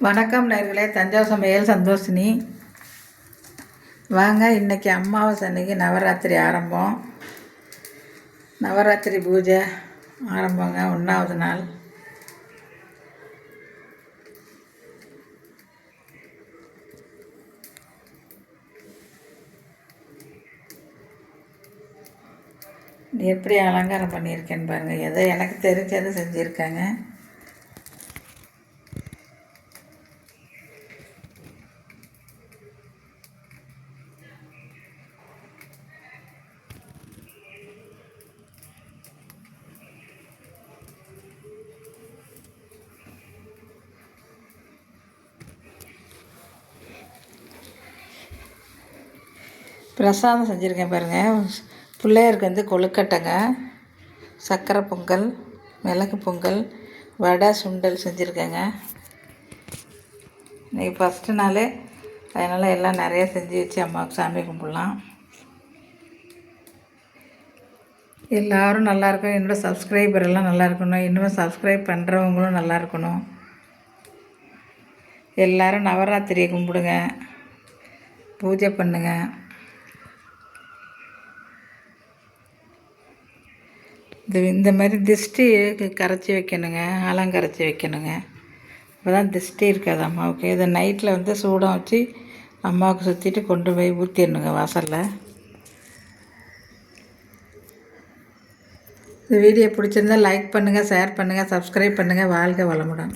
வணக்கம் நேயர்களே, தஞ்சாவூர் சமையல் சந்தோஷினி. வாங்க, இன்றைக்கி அமாவாசை அன்னைக்கு நவராத்திரி ஆரம்பம். நவராத்திரி பூஜை ஆரம்பங்க, 1வது நாள். எப்படி அலங்காரம் பண்ணியிருக்கேன்னு பாருங்கள். எதோ எனக்கு தெரிஞ்சது செஞ்சுருக்காங்க. பிரசாதம் செஞ்சுருக்கேன் பாருங்கள். பிள்ளையாருக்கு வந்து கொழுக்கட்டைங்க, சர்க்கரை பொங்கல், மிளகு பொங்கல், வடை, சுண்டல் செஞ்சுருக்கேங்க. இன்றைக்கி ஃபஸ்ட்டு நாள், அதனால் எல்லாம் நிறையா செஞ்சு வச்சு அம்மாவுக்கு சாமி கும்பிட்லாம். எல்லோரும் நல்லாயிருக்கும். என்னோடய சப்ஸ்கிரைபர் எல்லாம் நல்லா இருக்கணும். இன்னும் சப்ஸ்கிரைப் பண்ணுறவங்களும் நல்லா இருக்கணும். எல்லோரும் நவராத்திரியை கும்பிடுங்க, பூஜை பண்ணுங்க. இந்த மாதிரி திஷ்டி கரைச்சி வைக்கணுங்க, கரைச்சி வைக்கணுங்க. அப்போ தான் திஷ்டி இருக்காது அம்மாவுக்கு. இதை நைட்டில் வந்து சூடம் வச்சு அம்மாவுக்கு சுற்றிட்டு கொண்டு போய் ஊற்றிடணுங்க வாசலில். இந்த வீடியோ பிடிச்சிருந்தால் லைக் பண்ணுங்கள், ஷேர் பண்ணுங்கள், சப்ஸ்கிரைப் பண்ணுங்கள். வாழ்க வளமுடன்.